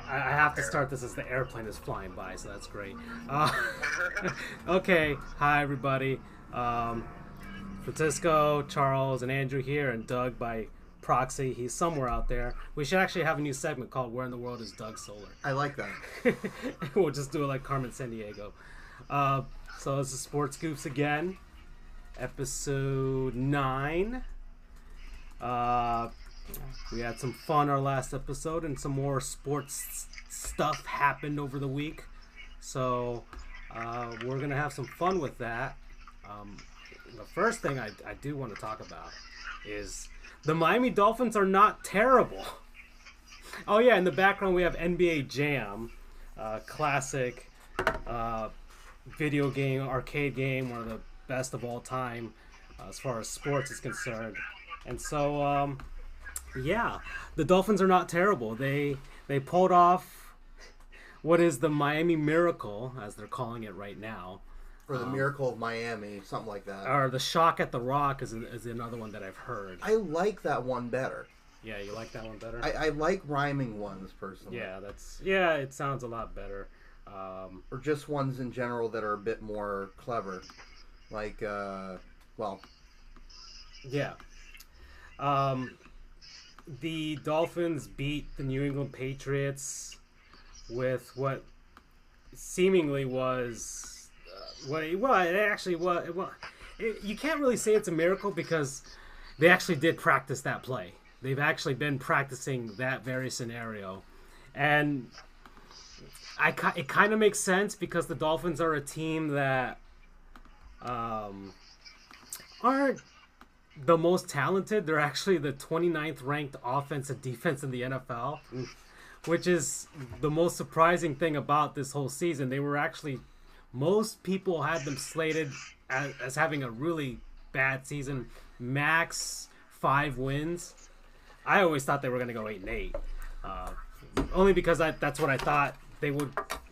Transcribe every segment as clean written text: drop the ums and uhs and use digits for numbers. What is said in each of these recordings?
I have to start this as the airplane is flying by, so that's great. Okay, hi everybody. Francisco, Charles, and Andrew here, and Doug by proxy. He's somewhere out there. We should actually have a new segment called "Where in the World is Doug Solar?" I like that. We'll just do it like Carmen Sandiego. So this is Sports Goofs again, episode 9. We had some fun our last episode, and some more sports stuff happened over the week. So we're gonna have some fun with that. The first thing I do want to talk about is the Miami Dolphins are not terrible. Oh yeah, in the background we have NBA Jam, classic video game, arcade game, one of the best of all time as far as sports is concerned. And so, yeah, the Dolphins are not terrible. They pulled off what is the Miami Miracle, as they're calling it right now. Or the Miracle of Miami, something like that. Or the Shock at the Rock is another one that I've heard. I like that one better. Yeah, you like that one better? I like rhyming ones, personally. Yeah, it sounds a lot better. Or just ones in general that are a bit more clever. Like, well... Yeah. The Dolphins beat the New England Patriots with what seemingly was... it actually was. You can't really say it's a miracle because they actually did practice that play. They've actually been practicing that very scenario. And it kind of makes sense because the Dolphins are a team that aren't the most talented. They're actually the 29th ranked offense and defense in the NFL, which is the most surprising thing about this whole season. They were actually... Most people had them slated as having a really bad season, max 5 wins. I always thought they were going to go 8-8, only because that's what I thought they would,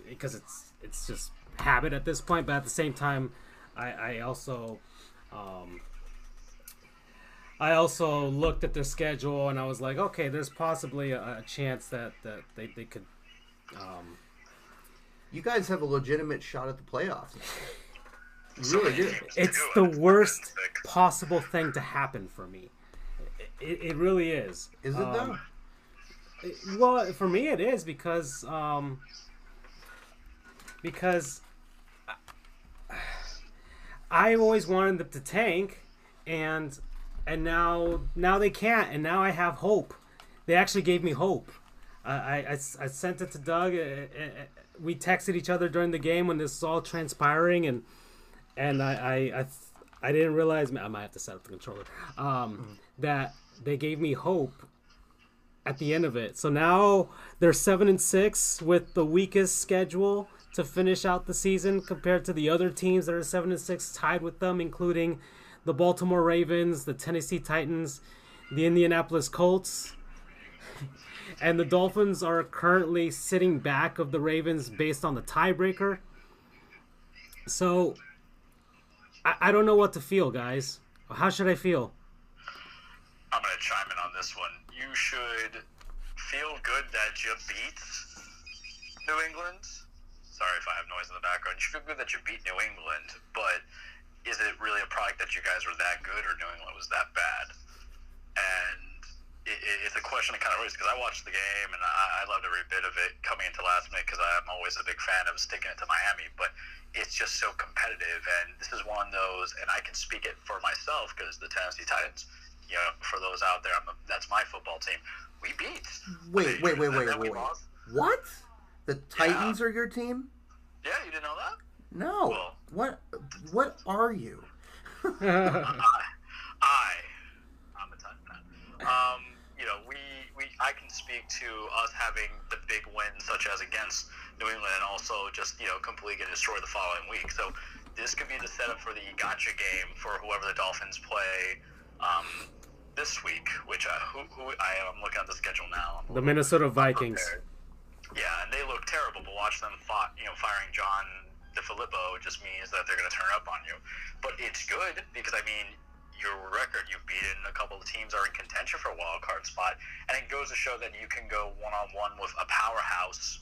because it's just habit at this point. But at the same time, I also looked at their schedule and I was like, okay, there's possibly a chance that they could. You guys have a legitimate shot at the playoffs. You really do. It's the worst possible thing to happen for me. It really is. Is it though? Well, for me it is because I always wanted them to tank, and now they can't, and now I have hope. They actually gave me hope. I sent it to Doug. We texted each other during the game when this was all transpiring, and I didn't realize, I might have to set up the controller, that they gave me hope at the end of it. So now they're 7-6 with the weakest schedule to finish out the season compared to the other teams that are 7-6 tied with them, including the Baltimore Ravens, the Tennessee Titans, the Indianapolis Colts. And the Dolphins are currently sitting back of the Ravens based on the tiebreaker. So, I don't know what to feel, guys. How should I feel? I'm going to chime in on this one. You should feel good that you beat New England. Sorry if I have noise in the background. You should feel good that you beat New England, but is it really a product that you guys were that good or New England was that bad? And it's a question that kind of raised because I watched the game and I loved every bit of it coming into last minute because I'm always a big fan of sticking it to Miami, but it's just so competitive, and this is one of those, and I can speak it for myself because the Tennessee Titans, you know, for those out there, that's my football team. We beat. Wait. What? The Titans are your team? Yeah, you didn't know that? No. Well, what are you? I'm a Titan fan. You know, I can speak to us having the big wins, such as against New England, and also just, you know, completely get destroyed the following week. So this could be the setup for the gotcha game for whoever the Dolphins play this week. Which I'm looking at the schedule now. The Minnesota Vikings. Yeah, and they look terrible, but watch them firing John DeFilippo just means that they're going to turn up on you. But it's good because, I mean, your record, you've beaten a couple of teams that are in contention for a wild card spot, and it goes to show that you can go one-on-one with a powerhouse powerhouse.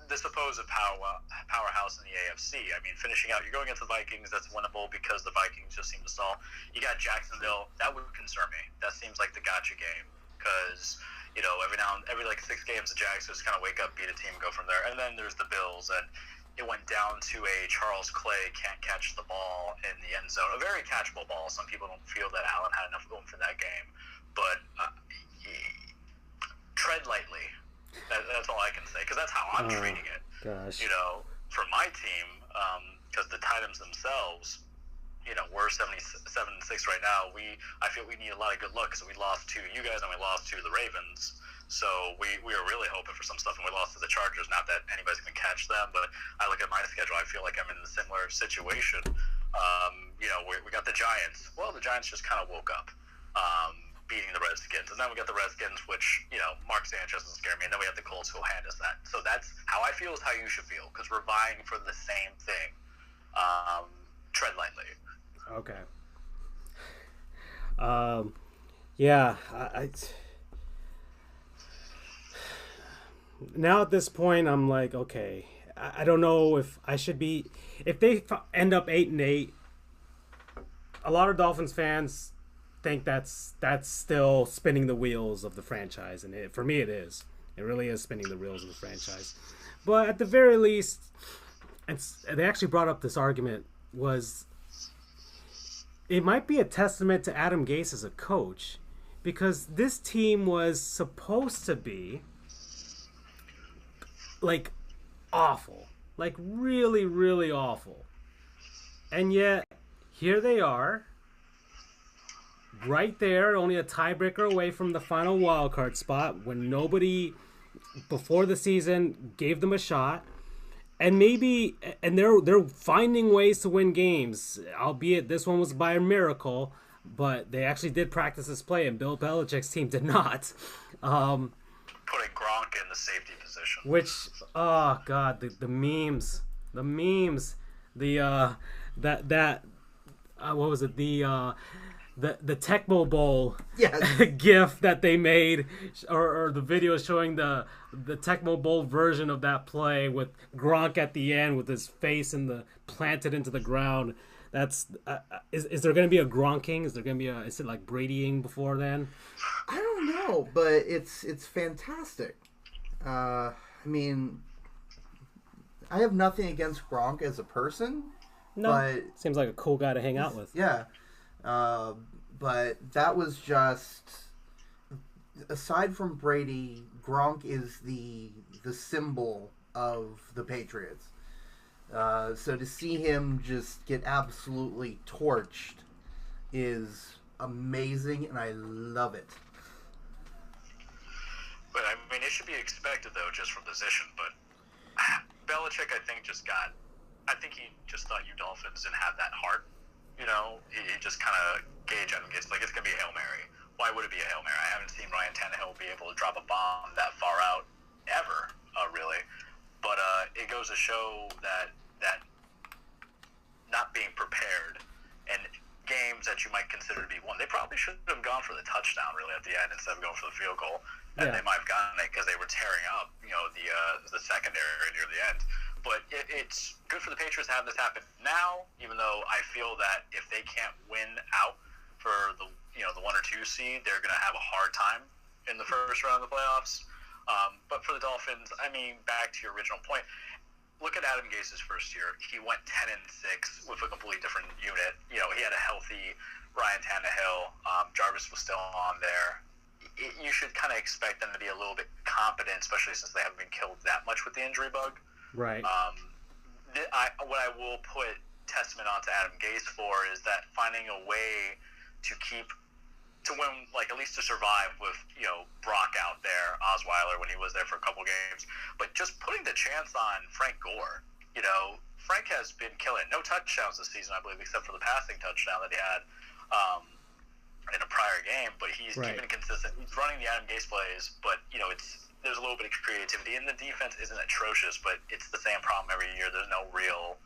The supposed powerhouse in the AFC. I mean, finishing out, you're going against the Vikings. That's winnable because the Vikings just seem to stall. You got Jacksonville. That would concern me. That seems like the gotcha game because every like 6 games, the Jags just kind of wake up, beat a team, go from there. And then there's the Bills, and it went down to a Charles Clay can't catch the ball in the end zone. A very catchable ball. Some people don't feel that Allen had enough room for that game, but tread lightly. That's all I can say, because that's how I'm treating it. Gosh. For my team, because the Titans themselves, we're 77-6 right now. I feel we need a lot of good luck because we lost to you guys and we lost to the Ravens. So we are really hoping for some stuff, and we lost to the Chargers. Not that anybody's going to catch them, but I look at my schedule, I feel like I'm in a similar situation. We got the Giants. Well, the Giants just kind of woke up. Beating the Redskins, and then we got the Redskins, which Mark Sanchez doesn't scare me, and then we have the Colts who'll hand us that. So that's how I feel is how you should feel, because we're vying for the same thing. Tread lightly. Okay. Yeah, I now at this point I'm like, okay, I don't know if I should be. If they end up 8-8, a lot of Dolphins fans think that's still spinning the wheels of the franchise, and for me it is. It really is spinning the wheels of the franchise. But at the very least, and they actually brought up this argument, was it might be a testament to Adam Gase as a coach, because this team was supposed to be like awful, like really, really awful, and yet here they are, right there, only a tiebreaker away from the final wildcard spot, when nobody before the season gave them a shot, and they're finding ways to win games, albeit this one was by a miracle, but they actually did practice this play, and Bill Belichick's team did not. Putting Gronk in the safety position, which, oh god, the memes, what was it, the Tecmo Bowl gif that they made, or the video showing the Tecmo Bowl version of that play with Gronk at the end with his face planted into the ground. That's is there going to be a Gronking? Is it like Bradying before then? I don't know, but it's fantastic. I mean, I have nothing against Gronk as a person. No, but seems like a cool guy to hang out with. Yeah. But that was just, aside from Brady, Gronk is the symbol of the Patriots. So to see him just get absolutely torched is amazing, and I love it. But I mean, it should be expected though, just from position. But Belichick, I think he just thought you Dolphins didn't have that heart. He just kind of gauge on him, like it's gonna be a Hail Mary. Why would it be a Hail Mary? I haven't seen Ryan Tannehill be able to drop a bomb that far out ever, really. But it goes to show that not being prepared and games that you might consider to be won, they probably should have gone for the touchdown really at the end instead of going for the field goal, and they might have gotten it because they were tearing up, the secondary near the end. But it's good for the Patriots to have this happen now, even though I feel that if they can't win out for the 1 or 2 seed, they're going to have a hard time in the first round of the playoffs. But for the Dolphins, I mean, back to your original point, look at Adam Gase's first year. He went 10-6 with a completely different unit. He had a healthy Ryan Tannehill. Jarvis was still on there. You should kind of expect them to be a little bit competent, especially since they haven't been killed that much with the injury bug. Right. What I will put testament on to Adam Gase for is that finding a way to win, like at least to survive with Brock out there, Osweiler when he was there for a couple games, but just putting the chance on Frank Gore. Frank has been killing. No touchdowns this season, I believe, except for the passing touchdown that he had in a prior game. But he's keeping consistent. He's running the Adam Gase plays, but there's a little bit of creativity, and the defense isn't atrocious, but it's the same problem every year. There's no real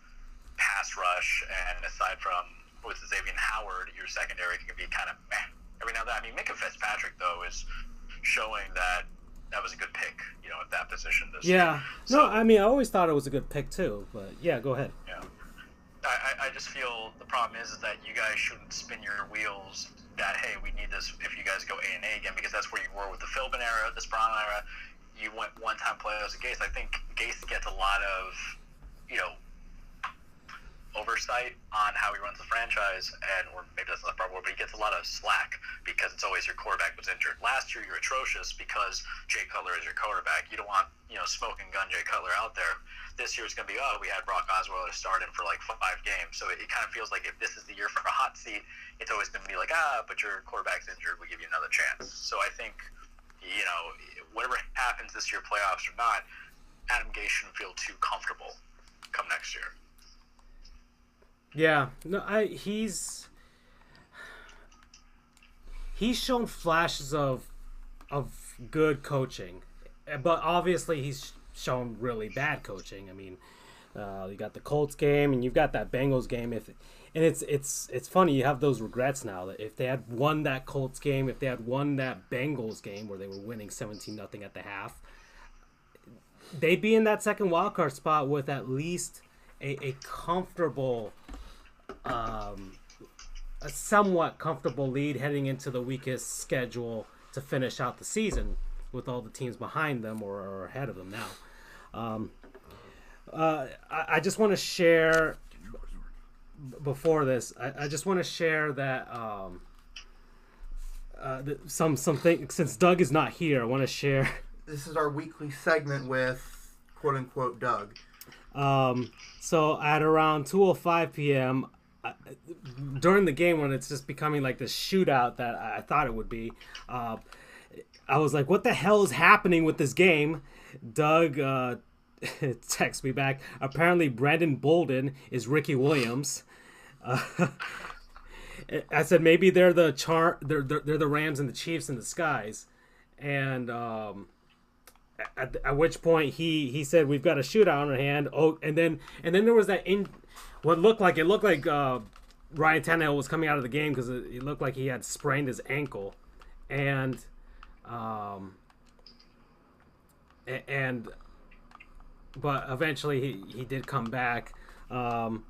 pass rush, and aside from with Xavier Howard, your secondary can be kind of meh every now and then. I mean, Minka Fitzpatrick, though, is showing that that was a good pick, at that position this Yeah. year. No, I mean, I always thought it was a good pick too, but yeah, go ahead. Yeah. I just feel the problem is that you guys shouldn't spin your wheels that, hey, we need this if you guys go A&A again, because that's where you were with the Philbin era, this Braun era. You went one-time playoffs at Gase. I think Gase gets a lot of, oversight on how he runs the franchise, or maybe that's not the proper word, but he gets a lot of slack because it's always your quarterback was injured. Last year, you're atrocious because Jay Cutler is your quarterback. You don't want, smoking gun Jay Cutler out there. This year it's going to be, we had Brock Osweiler start him for like 5 games. So it kind of feels like if this is the year for a hot seat, it's always going to be like, but your quarterback's injured, we give you another chance. So I think, whatever happens this year, playoffs or not, Adam Gase shouldn't feel too comfortable come next year. Yeah, no, he's shown flashes of good coaching, but obviously he's shown really bad coaching. I mean, you got the Colts game and you've got that Bengals game. It's funny, you have those regrets now that if they had won that Colts game, if they had won that Bengals game where they were winning 17-0 at the half, they'd be in that second wildcard spot with at least a comfortable, a somewhat comfortable lead heading into the weakest schedule to finish out the season with all the teams behind them or ahead of them now. I just want to share before this. I just want to share that something, since Doug is not here. I want to share. This is our weekly segment with quote unquote Doug. So at around 2:05 p.m. During the game when it's just becoming like this shootout that I thought it would be, I was like, what the hell is happening with this game? Doug texts me back. Apparently Brandon Bolden is Ricky Williams. I said maybe they're the Rams and the Chiefs in disguise. And at which point he said we've got a shootout on our hand. Oh, and then there was that what looked like Ryan Tannehill was coming out of the game because it looked like he had sprained his ankle, but eventually he did come back, and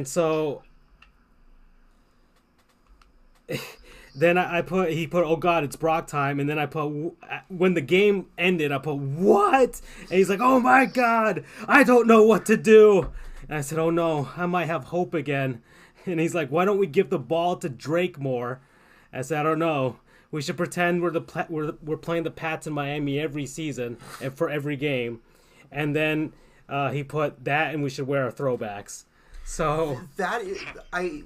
so then he put oh god it's Brock time, and then I put when the game ended I put what, and he's like oh my god I don't know what to do, and I said oh no I might have hope again, and he's like why don't we give the ball to Drake more? I said I don't know, we should pretend we're playing the Pats in Miami every season and for every game, and then he put that and we should wear our throwbacks. So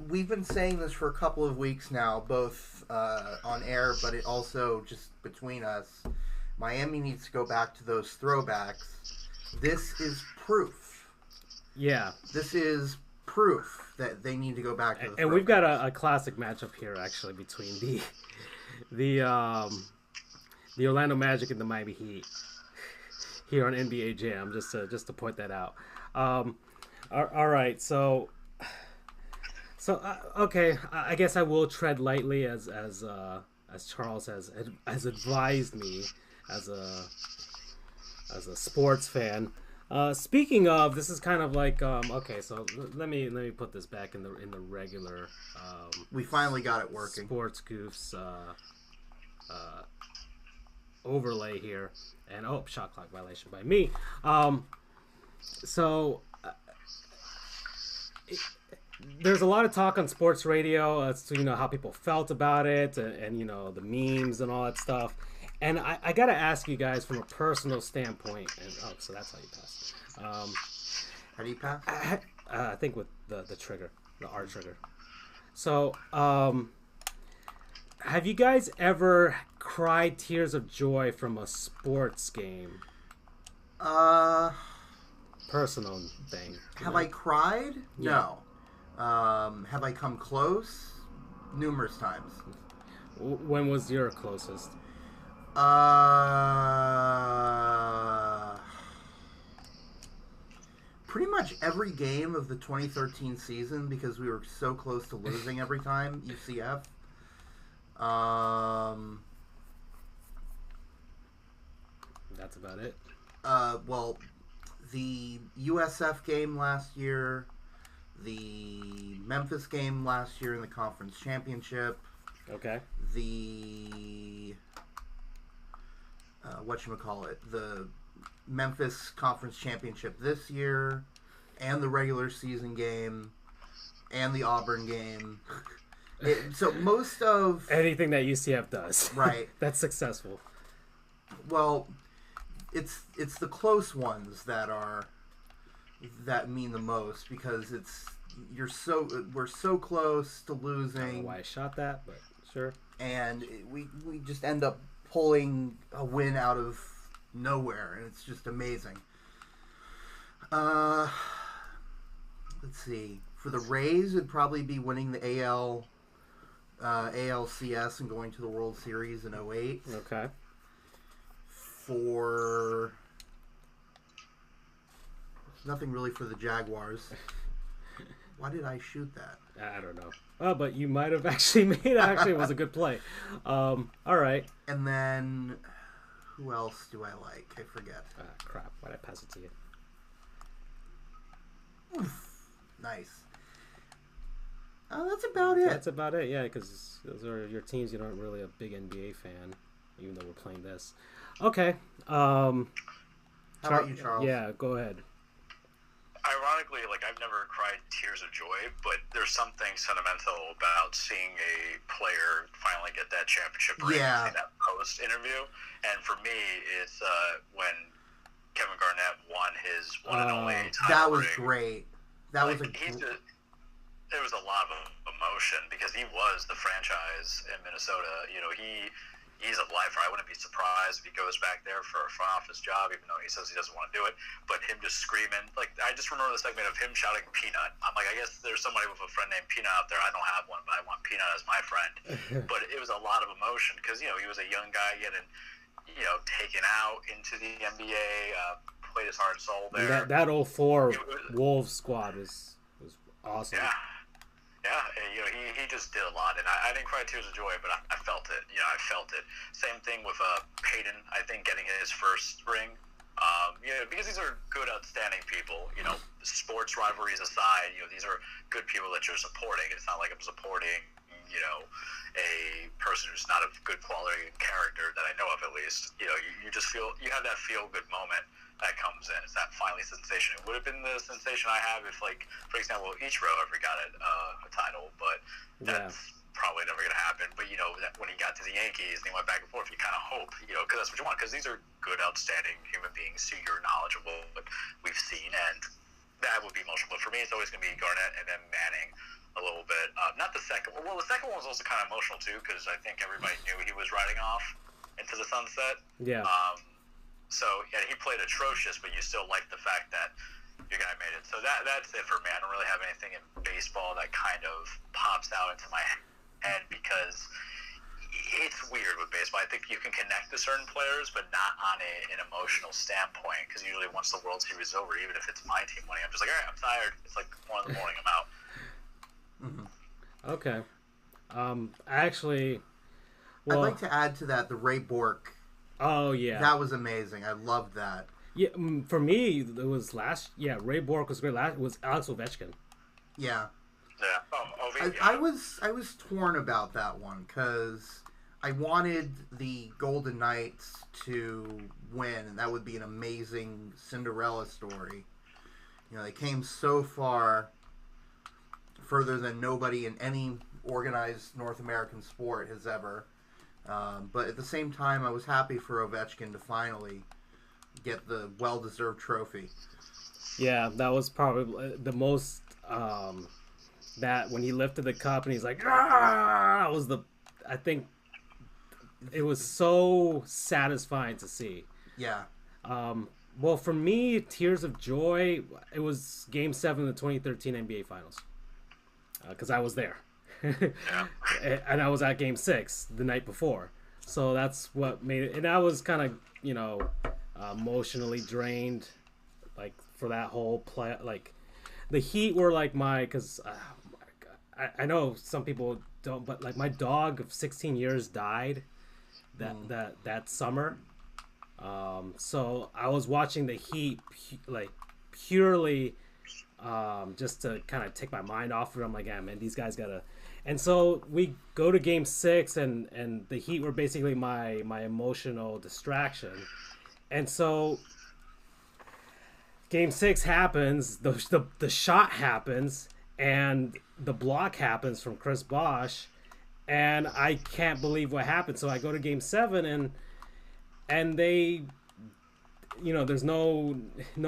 we've been saying this for a couple of weeks now, both on air, but it also just between us. Miami needs to go back to those throwbacks. This is proof. Yeah, this is proof that they need to go back to the and we've got a classic matchup here actually between the Orlando Magic and the Miami Heat here on NBA Jam. Just to point that out. All right, so okay. I guess I will tread lightly as Charles has advised me as a sports fan. Speaking of, this is kind of like okay. So let me put this back in the regular. We finally got it working. Sports Goofs overlay here, and shot clock violation by me. There's a lot of talk on sports radio as to how people felt about it and the memes and all that stuff, and I gotta ask you guys from a personal standpoint. And so that's how you pass. How do you pass? I think with the trigger, the R trigger. So have you guys ever cried tears of joy from a sports game? Personal thing. Have I cried? Yeah. No. Have I come close? Numerous times. When was your closest? Pretty much every game of the 2013 season because we were so close to losing every time, UCF. That's about it. Well, the USF game last year, the Memphis game last year in the conference championship, Okay. the whatchamacallit, the Memphis conference championship this year, and the regular season game, and the Auburn game. So most of Anything that UCF does, right, that's successful. well, it's the close ones that mean the most, because we're so close to I don't know losing, why I shot that, but sure. and we just end up pulling a win out of nowhere, and it's just amazing. Let's see. For the Rays, it'd probably be winning the ALCS and going to the World Series in 2008. Okay. For nothing really for the Jaguars. Why did I shoot that? I don't know. Oh, but you might have actually made it. Actually, it was a good play. All right. And then, who else do I like? I forget. Crap. Why'd I pass it to you? Oof. Nice. That's about it. That's about it, yeah, because those are your teams. You're not really a big NBA fan, even though we're playing this. Okay. How about you, Charles? Yeah, go ahead. Ironically, like, I've never cried tears of joy, but there's something sentimental about seeing a player finally get that championship ring in that post interview. And for me, it's when Kevin Garnett won his one and only title that was ring. great. That like, was there was a lot of emotion because he was the franchise in Minnesota. You know, he's a lifer. I wouldn't be surprised if he goes back there for a front office job, even though he says he doesn't want to do it. But him just screaming, like, I just remember the segment of him shouting Peanut. I'm like, I guess there's somebody with a friend named Peanut out there. I don't have one, but I want Peanut as my friend. But it was a lot of emotion because, you know, he was a young guy getting, you know, taken out into the NBA, played his heart and soul there. That 04 Wolves squad was awesome. Yeah. Yeah, and, you know, he just did a lot, and I didn't cry tears of joy, but I felt it. You know, I felt it. Same thing with Peyton, I think, getting his first ring. You know, because these are good, outstanding people. You know, sports rivalries aside, you know, these are good people that you're supporting. It's not like I'm supporting, you know, a person who's not of good quality and character that I know of, at least. You know, you just feel, you have that feel-good moment that comes in. It's that finally sensation. It would have been the sensation I have if, like, for example, Ichiro ever got a title, but that's probably never going to happen. But, you know, when he got to the Yankees and he went back and forth, you kind of hope, you know, because that's what you want, because these are good, outstanding human beings who you're knowledgeable, but we've seen, and that would be emotional. But for me, it's always going to be Garnett and then Manning a little bit. Not the second one. Well, the second one was also kind of emotional, too, because I think everybody knew he was riding off into the sunset. Yeah. So, yeah, he played atrocious, but you still like the fact that your guy made it. So that's it for me. I don't really have anything in baseball that kind of pops out into my head because it's weird with baseball. I think you can connect to certain players, but not on an emotional standpoint, because usually once the World Series is over, even if it's my team winning, I'm just like, all right, I'm tired. It's like 1 in the morning, I'm out. Okay. Actually, well, I'd like to add to that the Ray Bork. Oh, yeah. That was amazing. I loved that. Yeah, for me, it was Ray Bork was great. It was Alex Ovechkin. Yeah. Yeah. I was torn about that one because I wanted the Golden Knights to win, and that would be an amazing Cinderella story. You know, they came so far, further than nobody in any organized North American sport has ever. But at the same time, I was happy for Ovechkin to finally get the well-deserved trophy. Yeah, that was probably the most. That when he lifted the cup and he's like, "Ah!" I think it was so satisfying to see. Yeah. Well, for me, tears of joy, it was Game 7 of the 2013 NBA Finals. Because I was there. And I was at Game 6 the night before. So that's what made it. And I was kind of, you know, emotionally drained, like, for that whole play. Like, the Heat were like because I know some people don't, but, like, my dog of 16 years died that summer. So I was watching the Heat like purely just to kind of take my mind off of it. I'm like, yeah, man, these guys gotta. And so we go to Game 6, and the Heat were basically my emotional distraction. And so Game 6 happens, the shot happens, and the block happens from Chris Bosh, and I can't believe what happened. So I go to Game 7, and they, there's no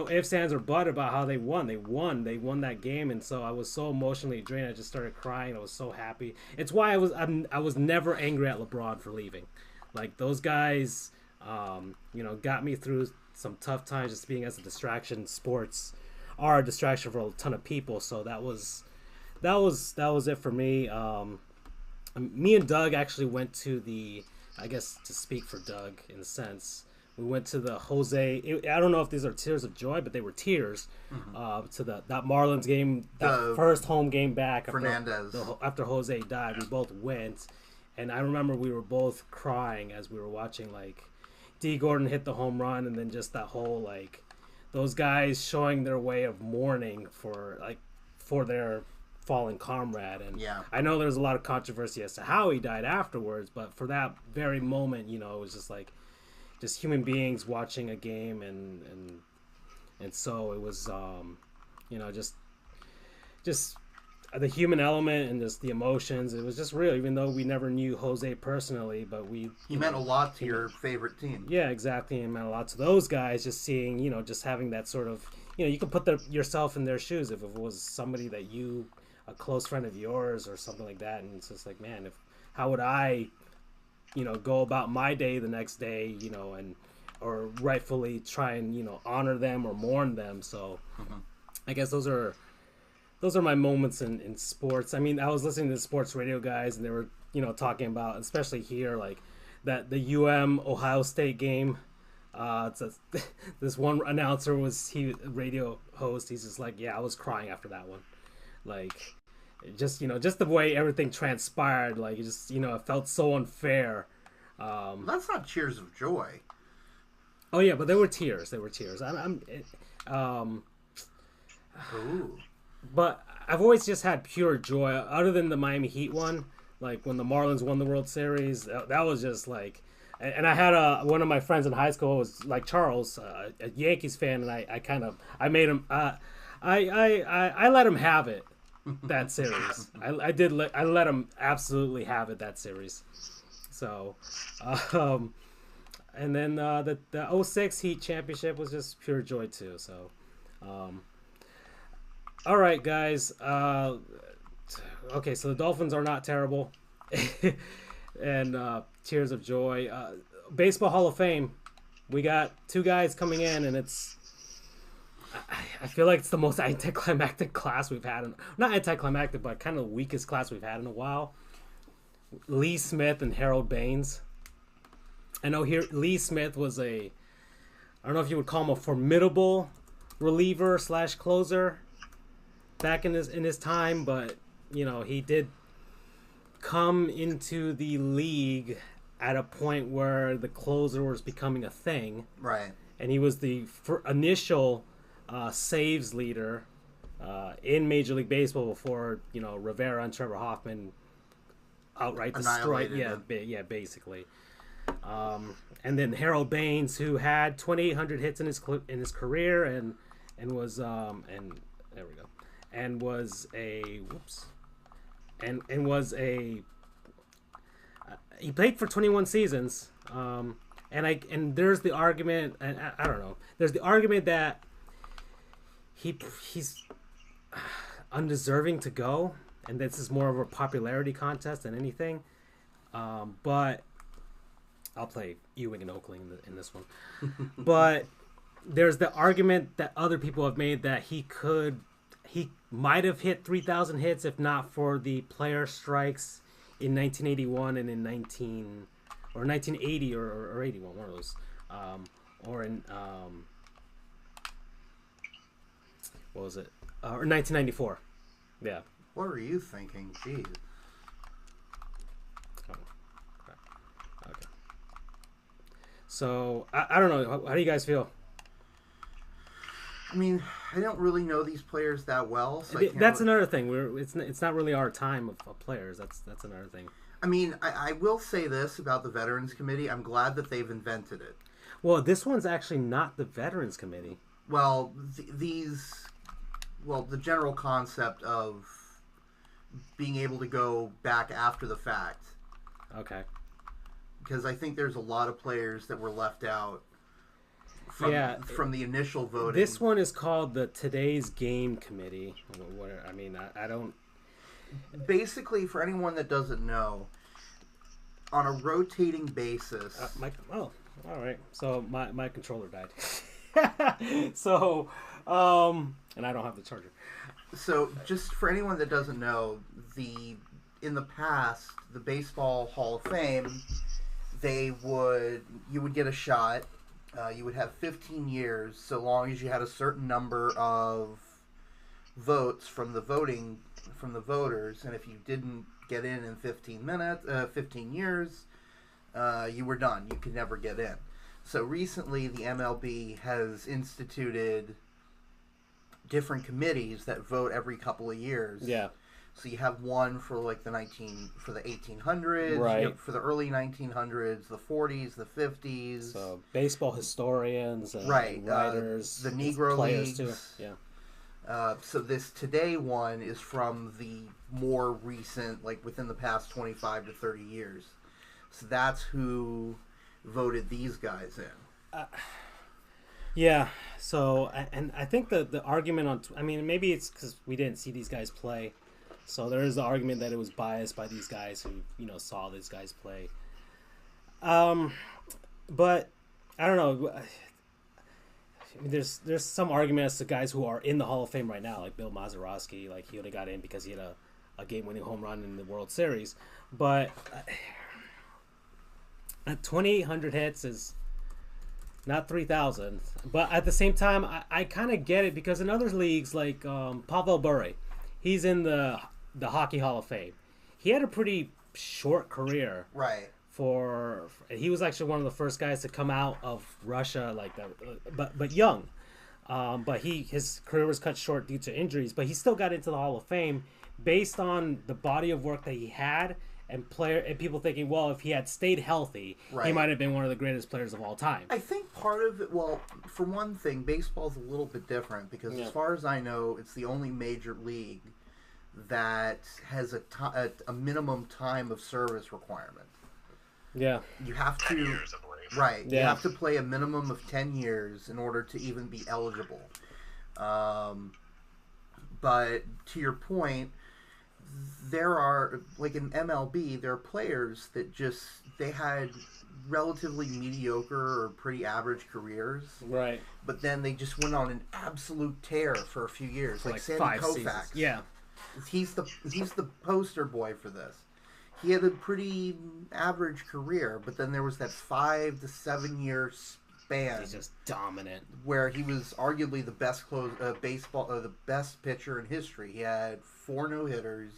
ifs, ands, or buts about how they won. They won that game, and so I was so emotionally drained. I just started crying. I was so happy. It's why I was never angry at LeBron for leaving. Like, those guys, got me through some tough times just being as a distraction. Sports are a distraction for a ton of people, so that was it for me. Me and Doug actually went to I guess to speak for Doug in a sense, we went to the Jose. I don't know if these are tears of joy, but they were tears to that Marlins game, that first home game back after Jose died. We both went, and I remember we were both crying as we were watching, like, D. Gordon hit the home run, and then just that whole, like, those guys showing their way of mourning for their fallen comrade. And I know there's a lot of controversy as to how he died afterwards, but for that very moment, it was just like human beings watching a game, and so it was just the human element and just the emotions. It was just real, even though we never knew Jose personally, but he meant a lot to your favorite team. Yeah, exactly. It meant a lot to those guys, just seeing, just having that sort of, you can put yourself in their shoes if it was somebody that a close friend of yours or something like that, and it's just like, man, how would I go about my day the next day, or rightfully try and honor them or mourn them. So I guess those are my moments in sports. I mean, I was listening to the sports radio guys, and they were talking about, especially here, like that the Ohio State game. This one announcer radio host. He's just like, yeah, I was crying after that one. Like, just the way everything transpired, like, it just it felt so unfair. That's not cheers of joy. Oh yeah, but there were tears. But I've always just had pure joy, other than the Miami Heat one. Like, when the Marlins won the World Series, that was just like. And I had one of my friends in high school was like Charles, a Yankees fan, and I made him. I let him have it that series. I let him absolutely have it that series. So, and then the 06 Heat championship was just pure joy too. So, all right, guys. Okay, so the Dolphins are not terrible, and tears of joy. Baseball Hall of Fame. We got two guys coming in, and it's. I feel like it's the most anticlimactic class we've had. Not anticlimactic, but kind of the weakest class we've had in a while. Lee Smith and Harold Baines. I know here Lee Smith was I don't know if you would call him a formidable reliever / closer back in his time, but he did come into the league at a point where the closer was becoming a thing. Right. And he was the initial saves leader in Major League Baseball before Rivera and Trevor Hoffman outright destroyed. Yeah, basically. And then Harold Baines, who had 2,800 hits in his career, and was and there we go, and was he played for 21 seasons. And there's the argument, and I don't know. There's the argument that he's undeserving to go, and this is more of a popularity contest than anything. But I'll play Ewing and Oakley in this one. But there's the argument that other people have made that he might have hit 3,000 hits if not for the player strikes in 1981 and in 1980 or 81, one of those, or in what was it? Or 1994. Yeah. What were you thinking? Jeez. So I don't know. How do you guys feel? I mean, I don't really know these players that well, so That's another thing. It's not really our time of players. That's another thing. I mean, I will say this about the Veterans Committee. I'm glad that they've invented it. Well, this one's actually not the Veterans Committee. Well, the general concept of being able to go back after the fact. Okay. Because I think there's a lot of players that were left out from the initial voting. This one is called the Today's Game Committee. I mean, I don't... Basically, for anyone that doesn't know, on a rotating basis... all right. So my controller died. So, and I don't have the charger. So, just for anyone that doesn't know, in the past, the Baseball Hall of Fame, you would get a shot. You would have 15 years, so long as you had a certain number of votes from the voters, and if you didn't get in 15 years, you were done. You could never get in. So recently, the MLB has instituted different committees that vote every couple of years. Yeah. So you have one for like the 1800s, right? For the early 1900s, the 40s, the 50s. So baseball historians, right? And writers, the Negro players leagues too. Yeah. So this today one is from the more recent, like within the past 25 to 30 years. So that's who voted these guys in. Yeah. So, and I think the argument on, I mean, maybe it's because we didn't see these guys play. So there is the argument that it was biased by these guys who, saw these guys play. But I don't know. I mean, there's some argument as to guys who are in the Hall of Fame right now, like Bill Mazeroski. Like, he only got in because he had a game-winning home run in the World Series. But 2,800 hits is not 3,000. But at the same time, I kind of get it, because in other leagues, like Pavel Bure, he's in the Hockey Hall of Fame. He had a pretty short career. Right. He was actually one of the first guys to come out of Russia, like that, but young. But his career was cut short due to injuries. But he still got into the Hall of Fame based on the body of work that he had, and people thinking, well, if he had stayed healthy, right, he might have been one of the greatest players of all time. I think part of it, well, for one thing, baseball's a little bit different because, as far as I know, it's the only major league that has a minimum time of service requirement. Yeah. You have to 10 years, I believe. Right. Yeah. You have to play a minimum of 10 years in order to even be eligible. But to your point, there are, like in MLB, there are players that they had relatively mediocre or pretty average careers. Right. But then they just went on an absolute tear for a few years. Like Sandy 5 Koufax. seasons. Yeah. He's the poster boy for this. He had a pretty average career, but then there was that 5 to 7 year span. He's just dominant. Where he was arguably the best the best pitcher in history. He had 4 no-hitters,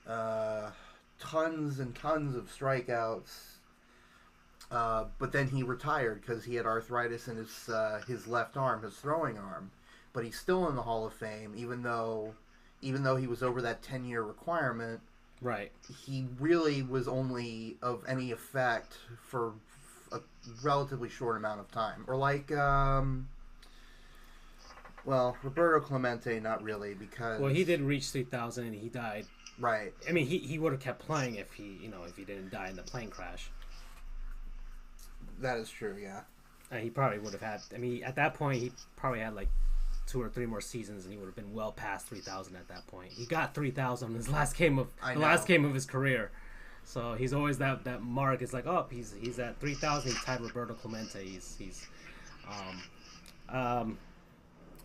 tons and tons of strikeouts. But then he retired because he had arthritis in his left arm, his throwing arm. But he's still in the Hall of Fame, even though he was over that 10-year requirement. Right. He really was only of any effect for a relatively short amount of time. Or like, Roberto Clemente, not really, because... Well, he did reach 3,000 and he died. Right. I mean, he would have kept playing if he didn't die in the plane crash. That is true, yeah. And he probably would have had... I mean, at that point, he probably had like 2 or 3 more seasons, and he would have been well past 3,000 at that point. He got 3,000 in his last game of his career, so he's always that mark. It's like, oh, he's at 3,000. He tied Roberto Clemente.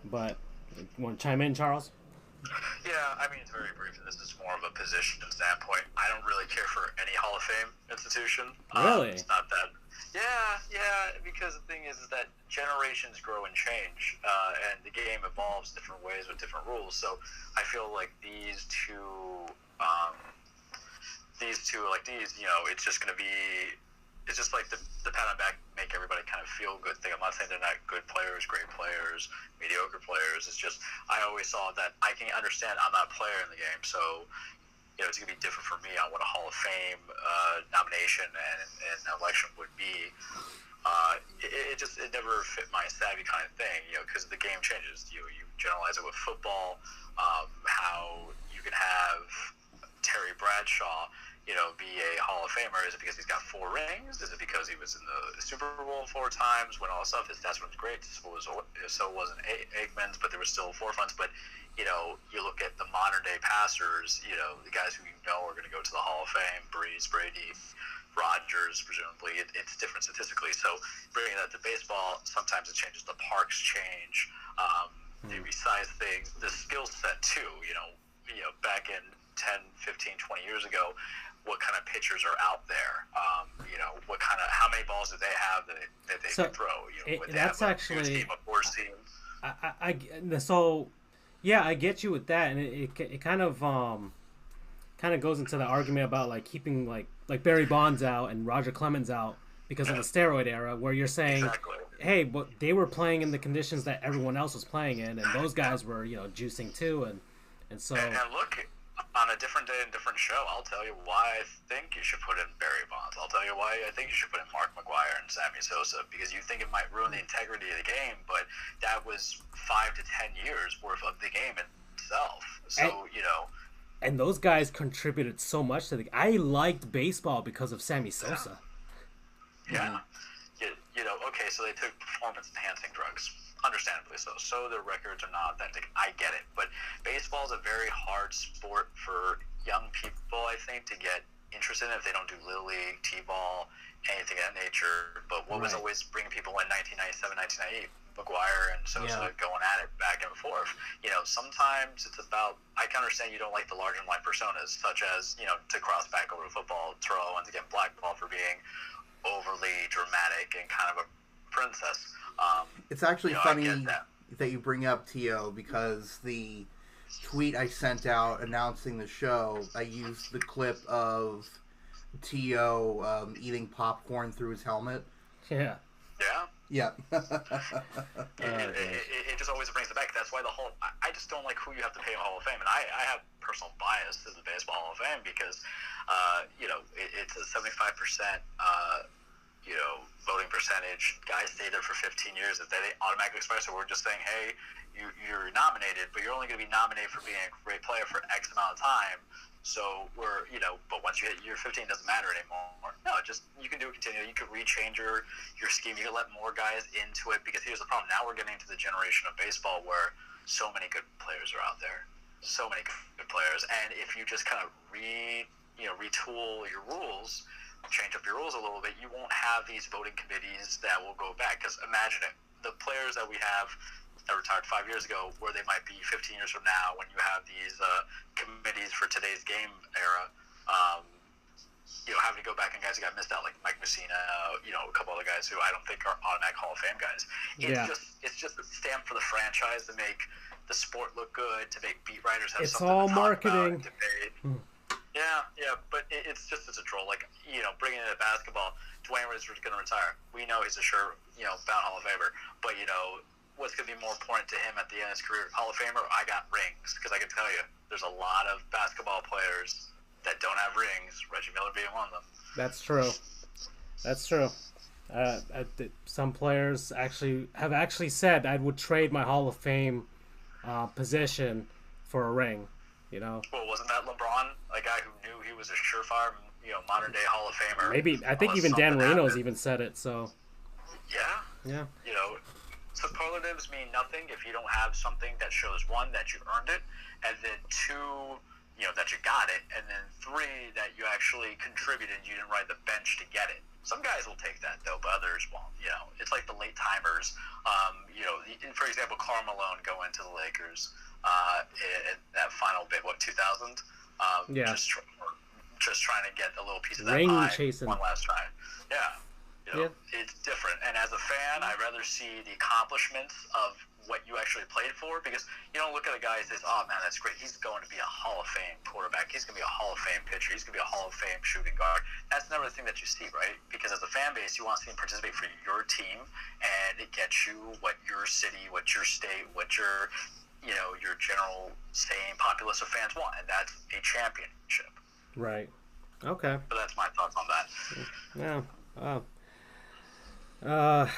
But you want to chime in, Charles? Yeah, I mean, it's very brief. This is more of a position standpoint. I don't really care for any Hall of Fame institution. Really? It's not that. Yeah, because the thing is that generations grow and change, and the game evolves different ways with different rules. So I feel like these two, it's just going to be it's just like the pat on back make everybody kind of feel good thing. I'm not saying they're not good players, great players, mediocre players. It's just I always saw that I can understand I'm not a player in the game, so it's going to be different for me on what a Hall of Fame nomination and election would be. It never fit my savvy kind of thing, because the game changes. You generalize it with football, how you can have Terry Bradshaw, be a Hall of Famer. Is it because he's got 4 rings? Is it because he was in the Super Bowl 4 times? When all that stuff, that's what's great. So wasn't Aikman's, but there were still forefronts. But you look at the modern day passers, the guys who are going to go to the Hall of Fame, Breeze, Brady, Rodgers, presumably, it's different statistically. So bringing that to baseball, sometimes it changes. The parks change. They resize things. The skill set too. Back in 10, 15, 20 years ago, what kind of pitchers are out there? How many balls do they have that they can throw? That's actually a 4-seam. So yeah, I get you with that, and it kind of goes into the argument about like keeping like Barry Bonds out and Roger Clemens out because of the steroid era, where you're saying, exactly. Hey, but they were playing in the conditions that everyone else was playing in, and those guys were juicing too, and so. And look, on a different day and different show, I'll tell you why I think you should put in Barry Bonds. I'll tell you why I think you should put in Mark McGwire and Sammy Sosa, because you think it might ruin the integrity of the game, but that was 5 to 10 years worth of the game itself. So, And those guys contributed so much to the. I liked baseball because of Sammy Sosa. Yeah. Okay, so they took performance-enhancing drugs. Understandably so. So their records are not authentic. I get it. But baseball is a very hard sport for young people, I think, to get interested in if they don't do Little League, T-ball, anything of that nature. But what was always bringing people in 1997, 1998? McGuire and Sosa going at it back and forth. Sometimes it's about, I can understand you don't like the larger than life personas, such as, to cross back over to football, Terrell Owens get blackballed for being overly dramatic and kind of a princess. It's actually funny that you bring up T.O. because the tweet I sent out announcing the show, I used the clip of T.O. Eating popcorn through his helmet. Yeah. Yeah. Yeah. It just always brings it back. That's why I just don't like who you have to pay a Hall of Fame. And I have personal bias to the Baseball Hall of Fame because, it's a 75%, voting percentage. Guys stay there for 15 years. If they automatically expire, so we're just saying, hey, you're nominated, but you're only going to be nominated for being a great player for X amount of time. So we're, but once you hit year 15, it doesn't matter anymore. No, you can do it continually. You could rechange your scheme. You can let more guys into it, because here's the problem. Now we're getting into the generation of baseball where so many good players are out there. So many good players. And if you just kind of retool your rules, change up your rules a little bit, you won't have these voting committees that will go back. Because imagine it, the players that we have that retired 5 years ago, where they might be 15 years from now, when you have these committees for today's game era, having to go back and guys who got missed out, like Mike Messina, a couple other guys who I don't think are automatic Hall of Fame guys. It's just a stamp for the franchise to make the sport look good, to make beat writers have something to talk marketing. about, debate. Yeah, but it's a troll. Like, bringing in a basketball, Dwayne was going to retire. We know he's a sure, bound Hall of Famer. But, what's going to be more important to him at the end of his career? Hall of Famer, I got rings. Because I can tell you, there's a lot of basketball players that don't have rings, Reggie Miller being one of them. That's true. Some players have said I would trade my Hall of Fame position for a ring. Well, wasn't that LeBron, a guy who knew he was a surefire, modern day Hall of Famer? Maybe I think even Dan Marino's even said it. So. Yeah. Superlatives mean nothing if you don't have something that shows, one, that you earned it, and then two, that you got it, and then three, that you actually contributed. You didn't ride the bench to get it. Some guys will take that though, but others won't. It's like the late timers. For example, Karl Malone going to the Lakers in that final bit, 2000? Yeah. Just trying to get a little piece of that ring pie chasing one last time. Yeah. Yeah. It's different. And as a fan, I'd rather see the accomplishments of what you actually played for, because you don't look at a guy and says, oh man, that's great, he's going to be a Hall of Fame quarterback, he's going to be a Hall of Fame pitcher, he's going to be a Hall of Fame shooting guard. That's never the thing that you see, right? Because as a fan base, you want to see him participate for your team, and it gets you what your city, what your state, what your general same populace of fans want, and that's a championship. Right. Okay. So that's my thoughts on that. Yeah.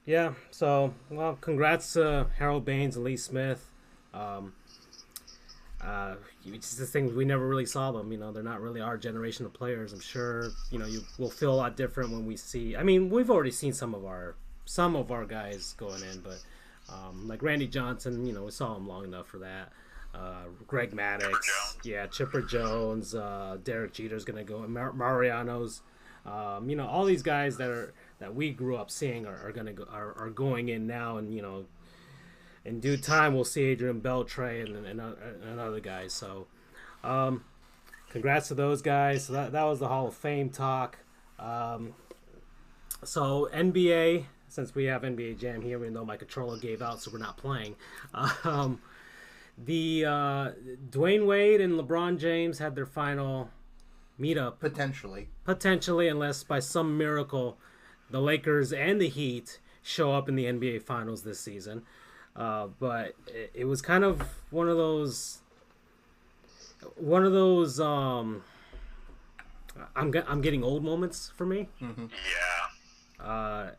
Yeah. So, well, congrats to Harold Baines and Lee Smith. It's just the thing, we never really saw them. They're not really our generation of players. I'm sure you will feel a lot different when we see. I mean, we've already seen some of our guys going in, but like Randy Johnson, we saw him long enough for that. Greg Maddux, Chipper Jones, Derek Jeter's gonna go, Mariano's, all these guys that we grew up seeing are going in now, and in due time we'll see Adrian Beltre and other guys. So, congrats to those guys. So that was the Hall of Fame talk. So NBA, since we have NBA Jam here, even though my controller gave out, so we're not playing. The Dwayne Wade and LeBron James had their final meetup. Potentially, unless by some miracle the Lakers and the Heat show up in the NBA Finals this season. But it was kind of one of those. I'm getting old moments for me. Mm-hmm. Yeah.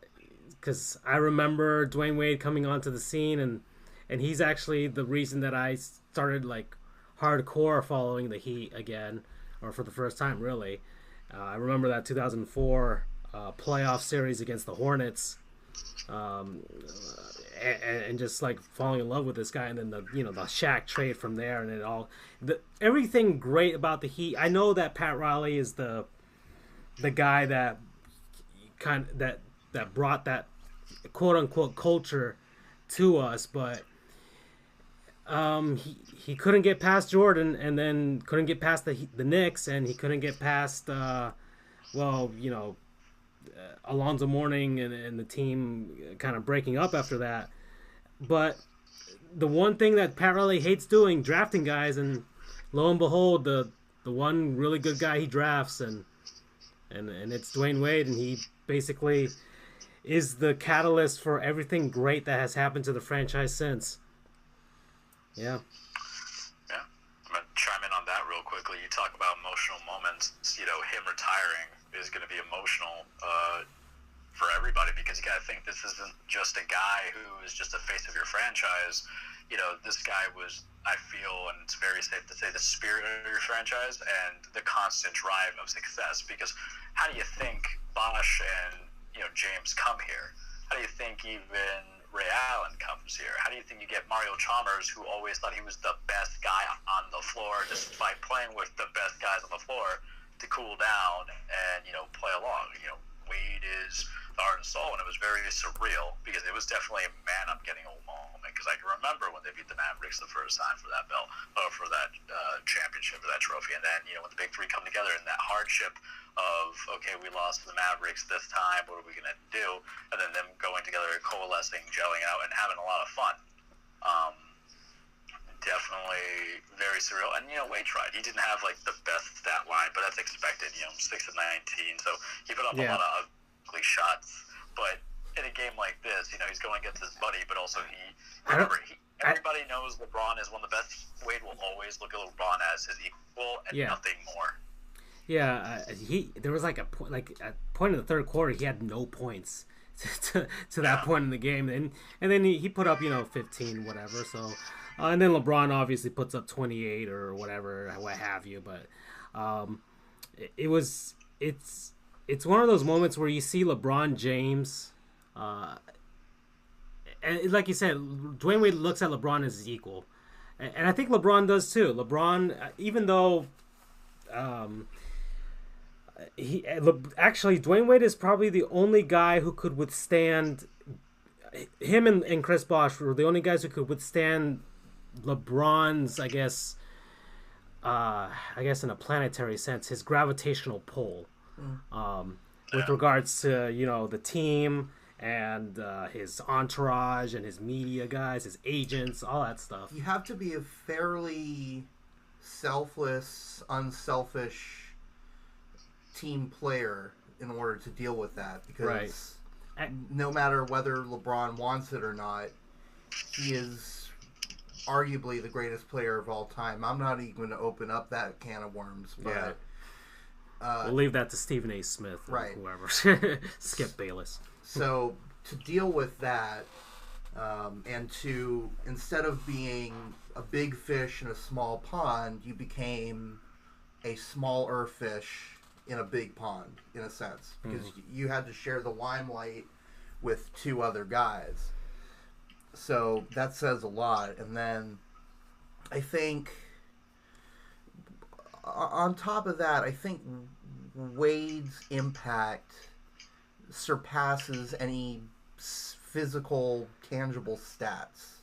Because I remember Dwayne Wade coming onto the scene, and he's actually the reason that I started like hardcore following the Heat again, or for the first time really. I remember that 2004 playoff series against the Hornets, and just like falling in love with this guy, and then the Shaq trade from there, and everything great about the Heat. I know that Pat Riley is the guy that brought that quote unquote culture to us, but he couldn't get past Jordan, and then couldn't get past the Knicks, and he couldn't get past Alonzo Mourning and the team kind of breaking up after that. But the one thing that Pat Riley hates doing, drafting guys, and lo and behold, the one really good guy he drafts, and it's Dwayne Wade, and he basically is the catalyst for everything great that has happened to the franchise since. Yeah. Yeah. I'm going to chime in on that real quickly. You talk about emotional moments. Him retiring is going to be emotional for everybody, because you got to think this isn't just a guy who is just the face of your franchise. This guy was, I feel, and it's very safe to say, the spirit of your franchise and the constant drive of success. Because how do you think Bosch and James come here? How do you think even Ray Allen comes here? How do you think you get Mario Chalmers, who always thought he was the best guy on the floor, despite playing with the best guys on the floor, to cool down and play along? Wade is the heart and soul, and it was very surreal, because it was definitely a man, I'm getting old moment, because I can remember when they beat the Mavericks the first time for that belt, or for that championship, or that trophy, and then when the big three come together, and that hardship of, okay, we lost to the Mavericks this time, what are we going to do? And then them going together, coalescing, gelling out, and having a lot of fun. Definitely very surreal. And Wade tried. He didn't have like the best stat line, but that's expected. 6 of 19, so he put up a lot of ugly shots. But in a game like this, he's going against his buddy, but also everybody knows LeBron is one of the best. Wade will always look at LeBron as his equal and nothing more. Yeah, there was like a point in the third quarter, he had no points to that point in the game, and then he put up 15, whatever. So, and then LeBron obviously puts up 28 or whatever, what have you. But it's one of those moments where you see LeBron James, and like you said, Dwayne Wade looks at LeBron as his equal, and I think LeBron does too. LeBron, even though. Dwayne Wade is probably the only guy who could withstand him, and Chris Bosh were the only guys who could withstand LeBron's, I guess in a planetary sense, his gravitational pull. with regards to the team and his entourage and his media guys, his agents, all that stuff. You have to be a fairly selfless, unselfish team player in order to deal with that, because no matter whether LeBron wants it or not, he is arguably the greatest player of all time. I'm not even going to open up that can of worms, but we'll leave that to Stephen A. Smith or whoever. Skip Bayless. So to deal with that, and to, instead of being a big fish in a small pond, you became a smaller fish in a big pond, in a sense, because you had to share the limelight with two other guys. So that says a lot. And then I think on top of that, I think Wade's impact surpasses any physical, tangible stats.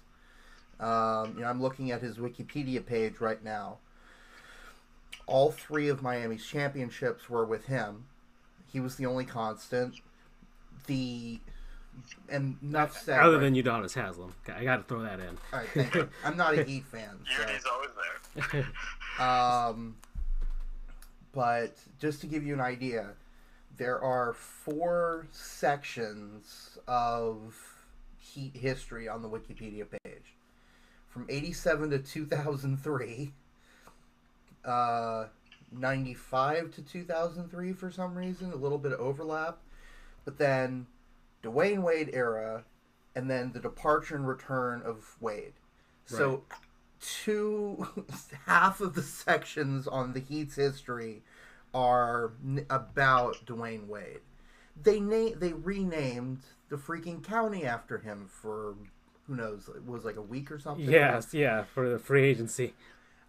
I'm looking at his Wikipedia page right now. All 3 of Miami's championships were with him. He was the only constant. And enough said. Other than Udonis Haslem, I got to throw that in. All right, thank you. I'm not a Heat fan. He's always there. But just to give you an idea, there are 4 sections of Heat history on the Wikipedia page. From 87 to 2003, 95 to 2003 for some reason, a little bit of overlap. But then Dwayne Wade era, and then the departure and return of Wade. Right. So half of the sections on the Heat's history are about Dwayne Wade. They renamed the freaking county after him for, who knows, it was like a week or something. Yes, for the free agency.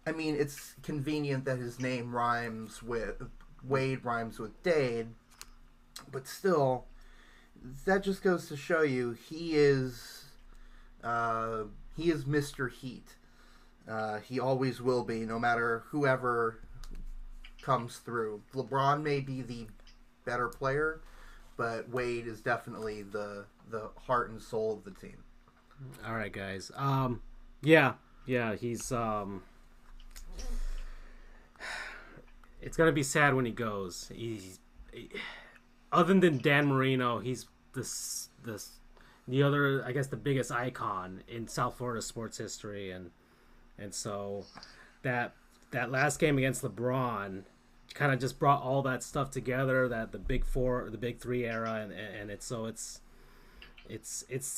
I mean, it's convenient that his name rhymes with Wade, rhymes with Dade, but still, that just goes to show you he is Mr. Heat. He always will be, no matter whoever comes through. LeBron may be the better player, but Wade is definitely the heart and soul of the team. All right, guys. He's it's gonna be sad when he goes. Other than Dan Marino, he's the other, I guess, the biggest icon in South Florida sports history, and so that last game against LeBron kind of just brought all that stuff together, that the Big Four, the Big Three era, and it's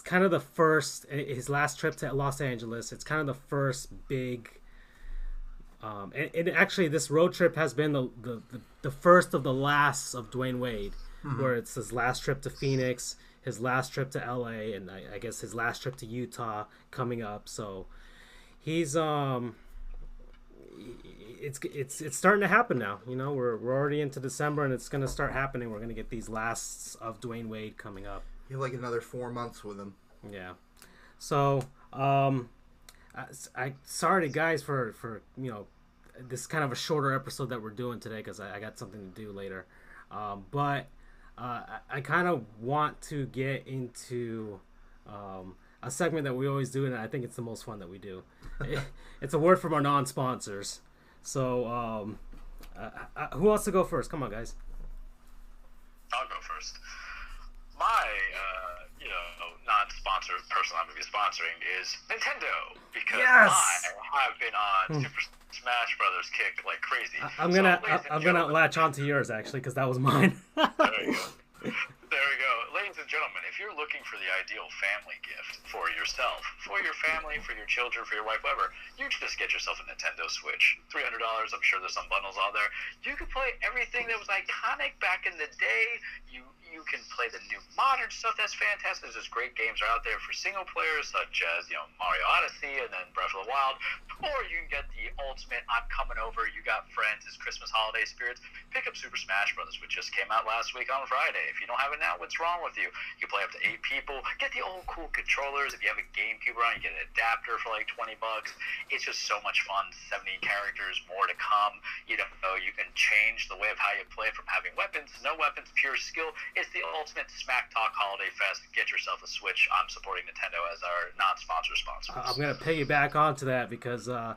kind of the first, his last trip to Los Angeles. It's kind of the first big. And actually, this road trip has been the first of the last of Dwayne Wade, where it's his last trip to Phoenix, his last trip to LA, and I guess his last trip to Utah coming up. So he's it's starting to happen now. We're already into December, and it's going to start happening. We're going to get these lasts of Dwayne Wade coming up. You have like another 4 months with him. Yeah. So I sorry to guys for this kind of a shorter episode that we're doing today, because I got something to do later, but I kind of want to get into a segment that we always do, and I think it's the most fun that we do. It's a word from our non-sponsors. So who wants to go first? Come on, guys. I'll go first. My non-sponsored person I'm going to be sponsoring is Nintendo, because I have been on Super Smash Brothers kick like crazy. I'm gonna latch on to yours, actually, because that was mine. There you go. There we go. Ladies and gentlemen, if you're looking for the ideal family gift for yourself, for your family, for your children, for your wife, whatever, you just get yourself a Nintendo Switch. $300, I'm sure there's some bundles out there. You can play everything that was iconic back in the day. You You can play the new modern stuff. That's fantastic. There's just great games are out there for single players, such as Mario Odyssey and then Breath of the Wild. Or you can get the ultimate I'm coming over, you got friends, it's Christmas holiday spirits. Pick up Super Smash Brothers, which just came out last week on Friday. If you don't have it now, what's wrong with you? You play up to 8 people. Get the old cool controllers. If you have a GameCube around, you get an adapter for like $20. It's just so much fun. 70 characters, more to come. You can change the way of how you play from having weapons, no weapons, pure skill. It's the ultimate smack talk holiday fest. Get yourself a Switch. I'm supporting Nintendo as our non-sponsor sponsor. I'm gonna piggyback onto that because I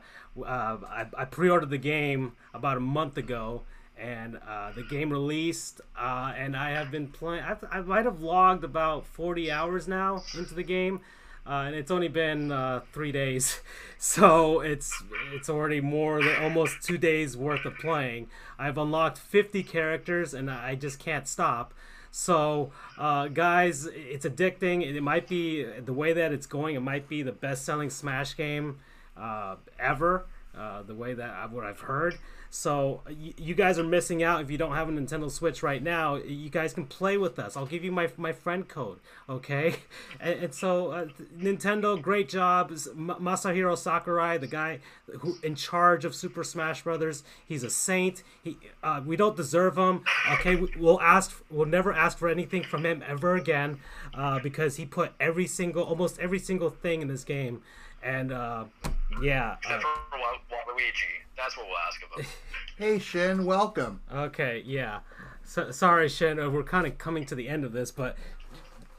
pre-ordered the game about a month ago, and the game released, and I have been playing. I might have logged about 40 hours now into the game, and it's only been 3 days, so it's already more than almost 2 days worth of playing. I've unlocked 50 characters, and I just can't stop. So, guys, it's addicting. It might be, the way that it's going, it might be the best-selling Smash game ever, the way that what I've heard. So you guys are missing out if you don't have a Nintendo Switch right now. You guys can play with us. I'll give you my friend code, okay? And so Nintendo, great job. Masahiro Sakurai, the guy who in charge of Super Smash Brothers, he's a saint. We don't deserve him, okay? We'll never ask for anything from him ever again, because he put almost every single thing in this game. And yeah. Except for Waluigi. That's what we'll ask of him. Hey, Shin, welcome. Okay, yeah. Sorry, Shin, we're kind of coming to the end of this, but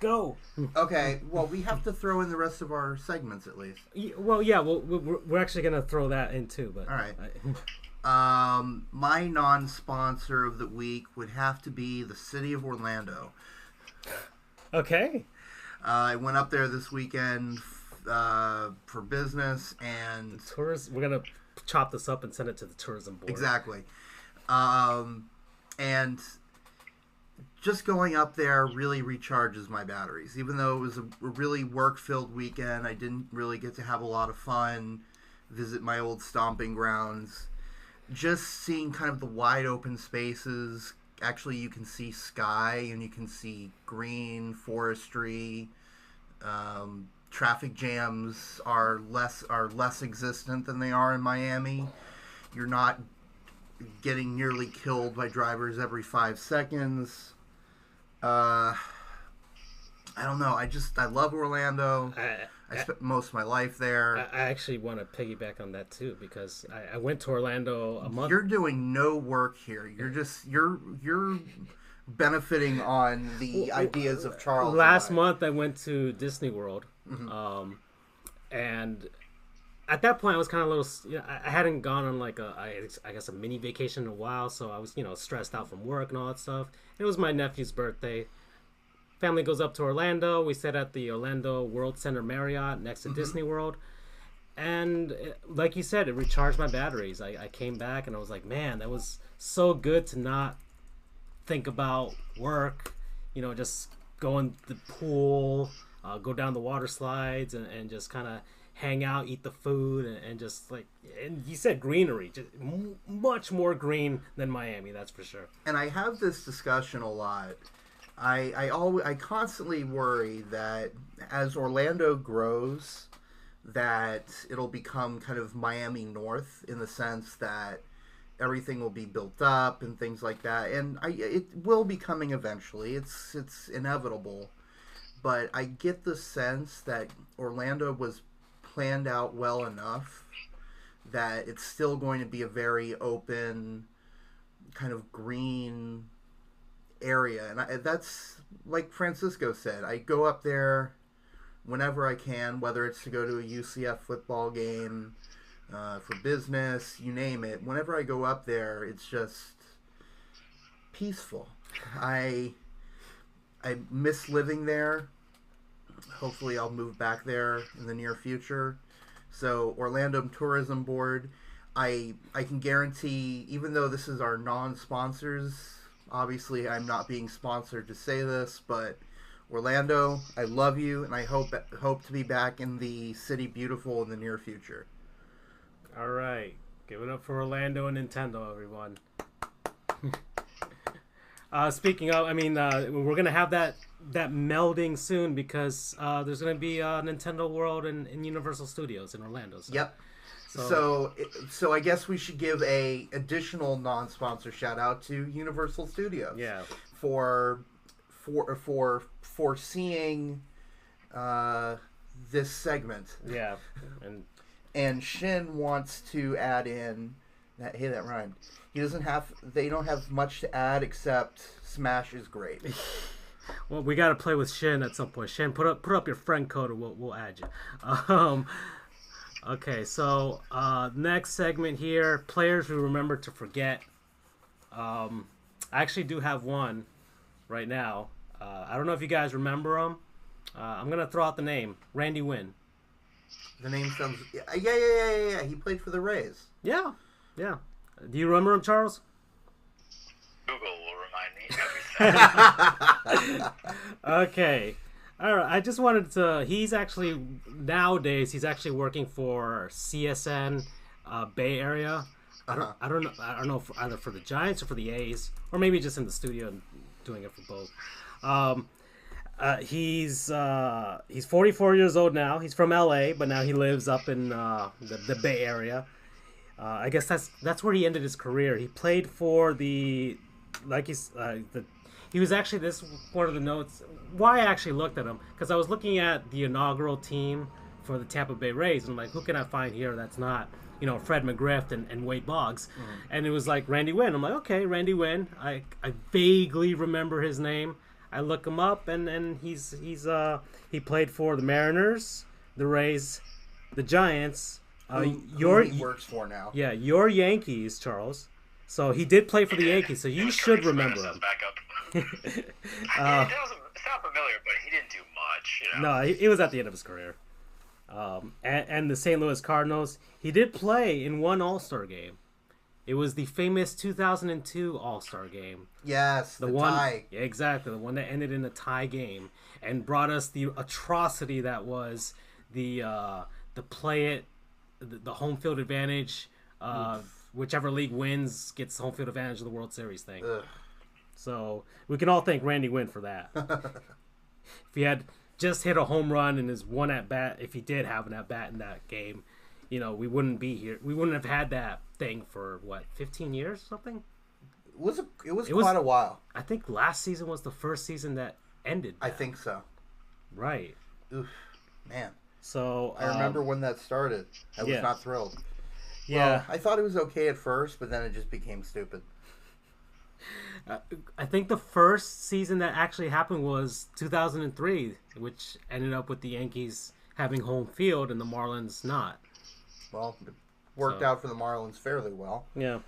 go. Okay, well, we have to throw in the rest of our segments at least. We're actually going to throw that in too. But all right. My non-sponsor of the week would have to be the city of Orlando. Okay. I went up there this weekend for business and tourists. We're gonna chop this up and send it to the tourism board. Exactly. And just going up there really recharges my batteries. Even though it was a really work-filled weekend, I didn't really get to have a lot of fun, visit my old stomping grounds. Just seeing kind of the wide open spaces. Actually, you can see sky and you can see green, forestry. Traffic jams are less existent than they are in Miami. You're not getting nearly killed by drivers every 5 seconds. I don't know. I love Orlando. I spent most of my life there. I actually want to piggyback on that too, because I went to Orlando a month. You're doing no work here. You're benefiting on the ideas of Charles. Last month I went to Disney World. Mm-hmm. And at that point I was kind of a little, I hadn't gone on like I guess a mini vacation in a while, so I was, stressed out from work and all that stuff. It was my nephew's birthday. Family goes up to Orlando. We stayed at the Orlando World Center Marriott next to Disney World. And like you said, it recharged my batteries. I came back and I was like, man, that was so good to not think about work, just go in the pool, go down the water slides and just kind of hang out, eat the food, and just like, and you said greenery, just much more green than Miami, that's for sure. And I have this discussion a lot. I constantly worry that as Orlando grows, that it'll become kind of Miami North, in the sense that everything will be built up and things like that. And it will be coming eventually. It's inevitable. But I get the sense that Orlando was planned out well enough that it's still going to be a very open, kind of green area. And that's, like Francisco said, I go up there whenever I can, whether it's to go to a UCF football game, for business, you name it. Whenever I go up there, it's just peaceful. I miss living there. Hopefully I'll move back there in the near future. So Orlando Tourism Board, I can guarantee, even though this is our non-sponsors, obviously I'm not being sponsored to say this, but Orlando, I love you, and I hope to be back in the City Beautiful in the near future. All right. Give it up for Orlando and Nintendo, everyone. Speaking of, I mean, we're gonna have that melding soon because there's gonna be Nintendo World in Universal Studios in Orlando. So. Yep. So I guess we should give a additional non-sponsor shout out to Universal Studios. Yeah. For foreseeing this segment. Yeah. And Shin wants to add in that. Hey, that rhymed. They don't have much to add except Smash is great. Well, we got to play with Shin at some point. Shin, put up your friend code, and we'll add you. Okay, so next segment here, players we remember to forget. I actually do have one right now. I don't know if you guys remember him. I'm gonna throw out the name, Randy Wynn. The name sounds. Yeah. He played for the Rays. Yeah. Do you remember him, Charles? Google will remind me every time. Okay. All right. I just wanted to. Nowadays he's actually working for CSN Bay Area. I don't know if either for the Giants or for the A's, or maybe just in the studio and doing it for both. He's 44 years old now. He's from LA, but now he lives up in the Bay Area. I guess that's where he ended his career. He played for he was actually, this one of the notes why I actually looked at him, because I was looking at the inaugural team for the Tampa Bay Rays, and I'm like, who can I find here that's not Fred McGriff and Wade Boggs? And it was like Randy Wynn. I'm like, okay, Randy Wynn. I vaguely remember his name. I look him up, and he played for the Mariners, the Rays, the Giants. Who he works for now. Yeah, your Yankees, Charles. So he did play for the Yankees, so you should remember him. It sounds familiar, but he didn't do much. No, he was at the end of his career. And the St. Louis Cardinals. He did play in one All-Star game. It was the famous 2002 All-Star game. Yes, the one, tie. Yeah, exactly. The one that ended in a tie game and brought us the atrocity that was the home field advantage. Whichever league wins gets home field advantage of the World Series thing. Ugh. So we can all thank Randy Wynn for that. If he had just hit a home run in his one at bat, if he did have an at bat in that game, we wouldn't be here. We wouldn't have had that thing for 15 years or something. It was quite a while. I think last season was the first season that ended. I think so. Right. Oof, man. So I remember when that started. I was not thrilled. Yeah, well, I thought it was okay at first, but then it just became stupid. I think the first season that actually happened was 2003, which ended up with the Yankees having home field and the Marlins not. Well, it worked out for the Marlins fairly well. Yeah.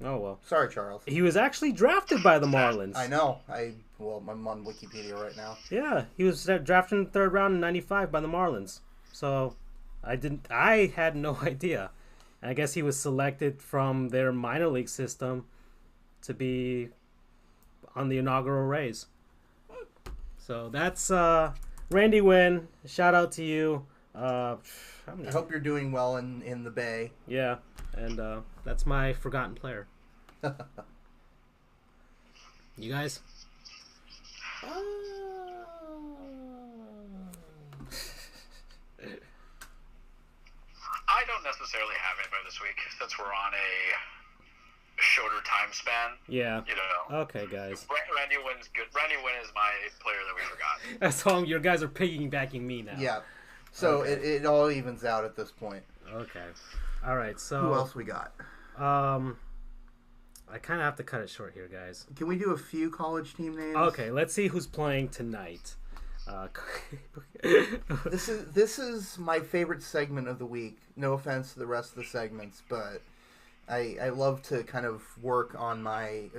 Oh, well. Sorry, Charles. He was actually drafted by the Marlins. I know. I'm on Wikipedia right now. Yeah, he was drafted in the third round in '95 by the Marlins. So I had no idea. I guess he was selected from their minor league system to be on the inaugural Rays. So that's Randy Wynn. Shout out to you. I hope you're doing well in the Bay. Yeah, and that's my forgotten player. You guys? I don't necessarily have anybody this week since we're on a shorter time span. Yeah. Okay, guys. Randy Wynn's good. Randy Wynn is my player that we forgot. That's all. Your guys are piggybacking me now. Yeah. So okay. it all evens out at this point. Okay. All right. So who else we got? I kind of have to cut it short here, guys. Can we do a few college team names? Okay. Let's see who's playing tonight. This is my favorite segment of the week. No offense to the rest of the segments, but I love to kind of work on my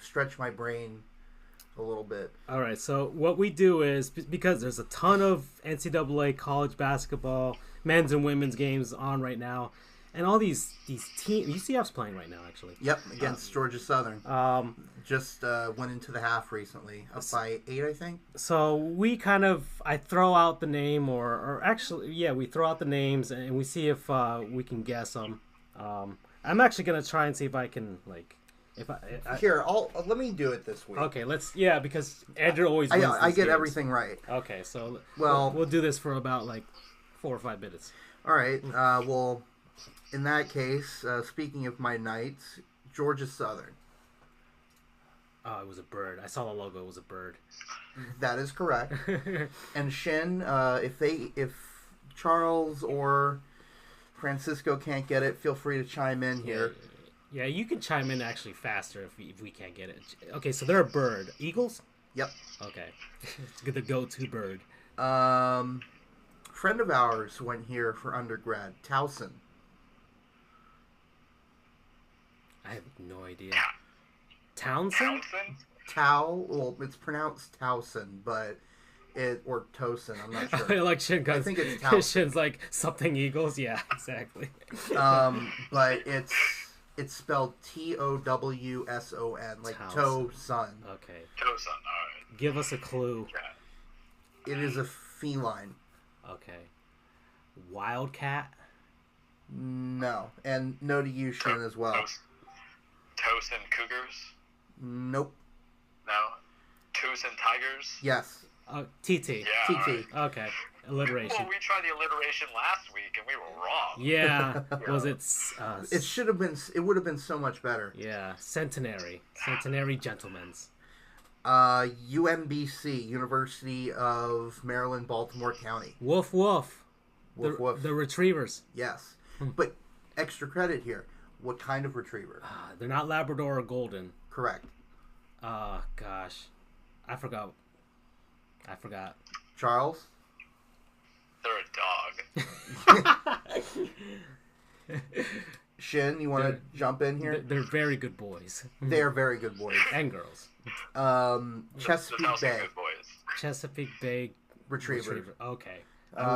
stretch my brain a little bit. All right, so what we do is, because there's a ton of NCAA college basketball, men's and women's games on right now, and all these teams, UCF's playing right now, actually. Yep, against Georgia Southern. Just went into the half recently, up by 8, I think. So I throw out the name, or actually, yeah, we throw out the names, and we see if we can guess them. I'm actually going to try and see if I can, If I Here, let me do it this week. okay, because Andrew always wins I these get games. everything right. Okay, so Well- we'll do this for about like 4 or 5 minutes. All right. Well, in that case, speaking of my Knights, Georgia Southern. Oh, it was a bird. I saw the logo. It was a bird. That is correct. And Shin, if Charles or Francisco can't get it, feel free to chime in here. Yeah, you can chime in actually faster if we can't get it. Okay, so they're a bird. Eagles? Yep. Okay. It's the go-to bird. Friend of ours went here for undergrad. Towson. I have no idea. Townsend? Townsend? Well, it's pronounced Towson, but or Tosin, I'm not sure. Like Shin goes, I think it's Towson. Shin's like something Eagles. Yeah, exactly. But it's spelled Towson, like toe sun. Okay. Towson, alright. Give us a clue. Yeah. It is a feline. Okay. Wildcat? No, and no to you, Shin, as well. Towson Cougars? Nope. No. Towson Tigers? Yes. TT. Yeah. TT. alright. Okay. Alliteration. Well, we tried the alliteration last week and we were wrong. Yeah. Was it? It should have been. It would have been so much better. Yeah. Centenary Gentlemen's. UMBC, University of Maryland, Baltimore County. Woof woof. Woof woof. The Retrievers. Yes, but extra credit here. What kind of retriever? They're not Labrador or Golden. Correct. Gosh. I forgot. Charles? They're a dog. Shin, you want to jump in here? They're very good boys. They're very good boys. And girls. Chesapeake Those Bay good boys. Chesapeake Bay Retriever. Okay.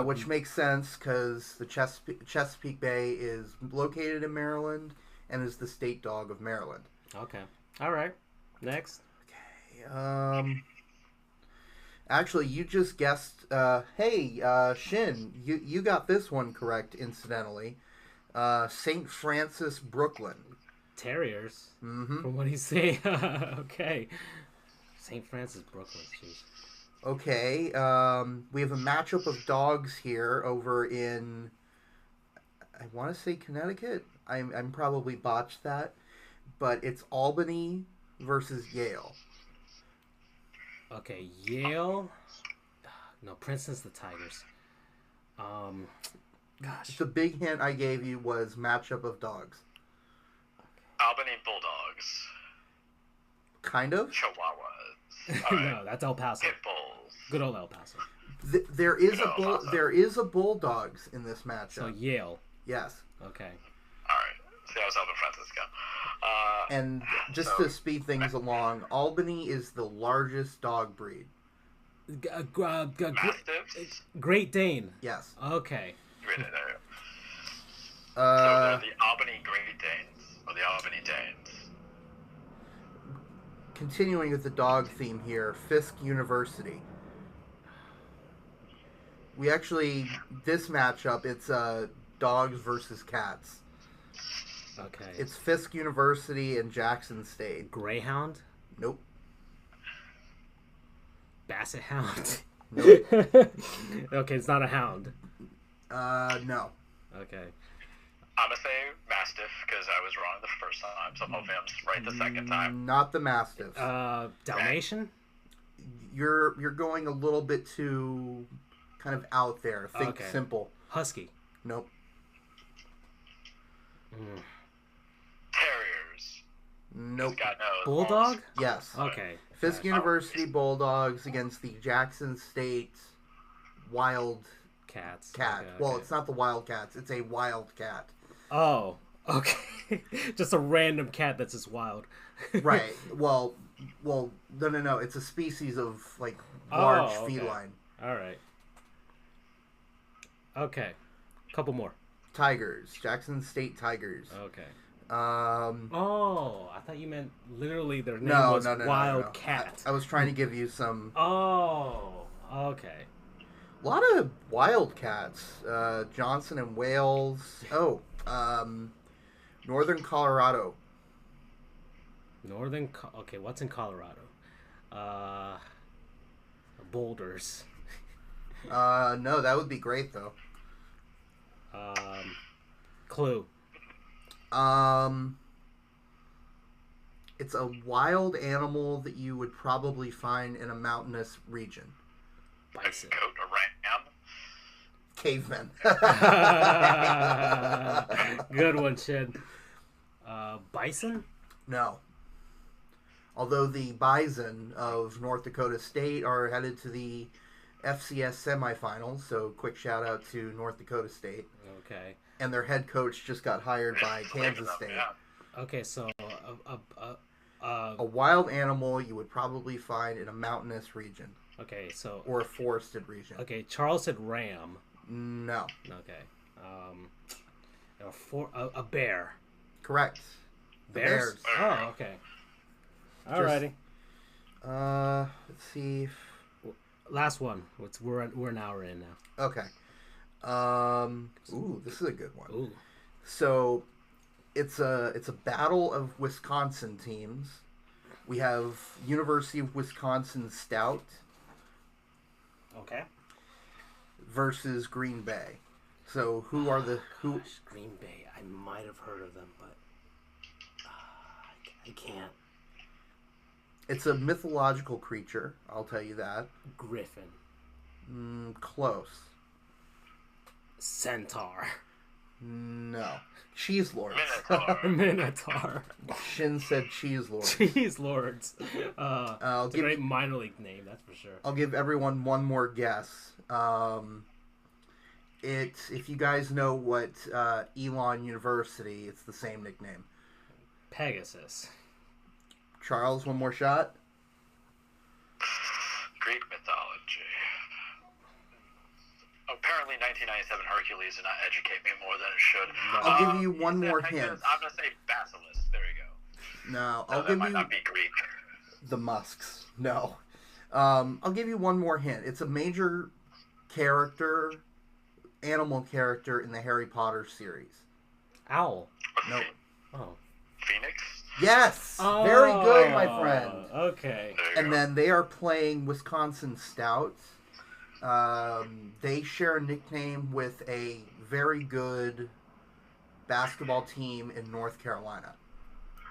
Which makes sense because the Chesapeake Bay is located in Maryland and is the state dog of Maryland. Okay. All right. Next. Actually, you just guessed. Hey, Shin, you got this one correct. Incidentally, St. Francis, Brooklyn. Terriers. Mm-hmm. From what he's saying. Okay. St. Francis, Brooklyn. Jeez. Okay. We have a matchup of dogs here over in. I want to say Connecticut. I'm probably botched that, but it's Albany versus Yale. Okay, Yale. No, Princeton's the Tigers. Gosh. The big hint I gave you was matchup of dogs. Albany Bulldogs. Kind of. Chihuahuas. Alright. No, that's El Paso. Pit Bulls. Good old El Paso. There is a bulldogs in this matchup. So Yale. Yes. Okay. Alright. See, I was helping Francisco. And just to speed things along, Albany is the largest dog breed. Mastiffs? Great Dane. Yes. Okay. So they're the Albany Great Danes. Or the Albany Danes. Continuing with the dog theme here, Fisk University. This matchup, it's dogs versus cats. Okay. It's Fisk University and Jackson State. Greyhound. Nope. Basset Hound. Nope. Okay, it's not a hound. No. Okay. I'm going to say Mastiff because I was wrong the first time, so hopefully I'm right the second time. Not the Mastiff. Dalmatian. You're going a little bit too kind of out there. Think simple. Husky. Nope. Terriers. Nope. God knows. Bulldog. Yes. Okay. Fisk University Bulldogs against the Jackson State Wild Cats. Cat. Okay, Well, okay. it's not the Wildcats. It's a wild cat. Oh. Okay. Just a random cat that's just wild. Right. Well, no. It's a species of like large feline. All right. Okay. Couple more. Tigers. Jackson State Tigers. Okay. Oh, I thought you meant literally their name no, was no, no, Wild no, no. Cat. I was trying to give you some. Oh. Okay. A lot of wildcats. Johnson and Wales. Northern Colorado. Okay, what's in Colorado? Boulders. No, that would be great though. Clue. It's a wild animal that you would probably find in a mountainous region. Bison. A goat, a ram. Cavemen. Good one, Shed. Bison? No. Although the Bison of North Dakota State are headed to the FCS semifinals, so quick shout out to North Dakota State. Okay. And their head coach just got hired by Kansas State. Yeah. Okay, so A wild animal you would probably find in a mountainous region okay, so or a forested region. okay, Charles said ram. No. Okay. A bear. Correct. The Bears? Oh, okay. Alrighty. Let's see. Last one. We're an hour in now. Okay. Ooh, this is a good one. Ooh. So, it's a battle of Wisconsin teams. We have University of Wisconsin Stout Okay. versus Green Bay. So, who are the who? Gosh, Green Bay. I might have heard of them, but I can't. It's a mythological creature. I'll tell you that. Griffin. Close. Centaur. No. Cheese Lords. Minotaur. Minotaur. Shin said Cheese Lords. Cheese Lords. I'll It's a give great minor league name, that's for sure. I'll give everyone one more guess. If you guys know what Elon University, it's the same nickname. Pegasus. Charles, one more shot. Greek mythology. Apparently, 1997 Hercules did not educate me more than it should. I'll give you one more Pegasus, hint. I'm going to say Basilisk. There you go. No, No, I'll that give might you not be Greek. the Musks. No. I'll give you one more hint. It's a major character, animal character in the Harry Potter series. Owl. Nope. Oh. Phoenix? Yes! Very good, my friend. Okay. There you And go. then they are playing Wisconsin Stout. They share a nickname with a very good basketball team in North Carolina.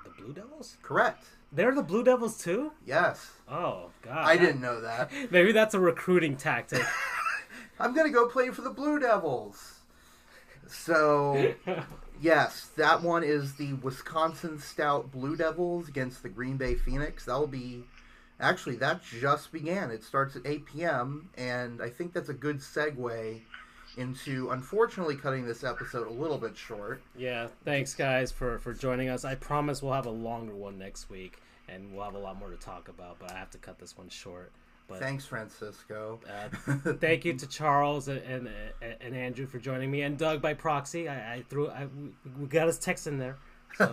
The Blue Devils? Correct. They're the Blue Devils too? Yes. Oh, God. I didn't know that. Maybe that's a recruiting tactic. I'm going to go play for the Blue Devils. So, yes, that one is the Wisconsin Stout Blue Devils against the Green Bay Phoenix. That'll be... Actually, that just began. It starts at 8 p.m., and I think that's a good segue into, unfortunately, cutting this episode a little bit short. Yeah, thanks, guys, for joining us. I promise we'll have a longer one next week, and we'll have a lot more to talk about, but I have to cut this one short. But Thanks, Francisco. thank you to Charles and Andrew for joining me, and Doug by proxy. We got his text in there. So,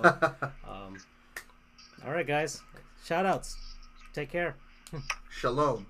all right, guys. Shout outs. Take care. Shalom.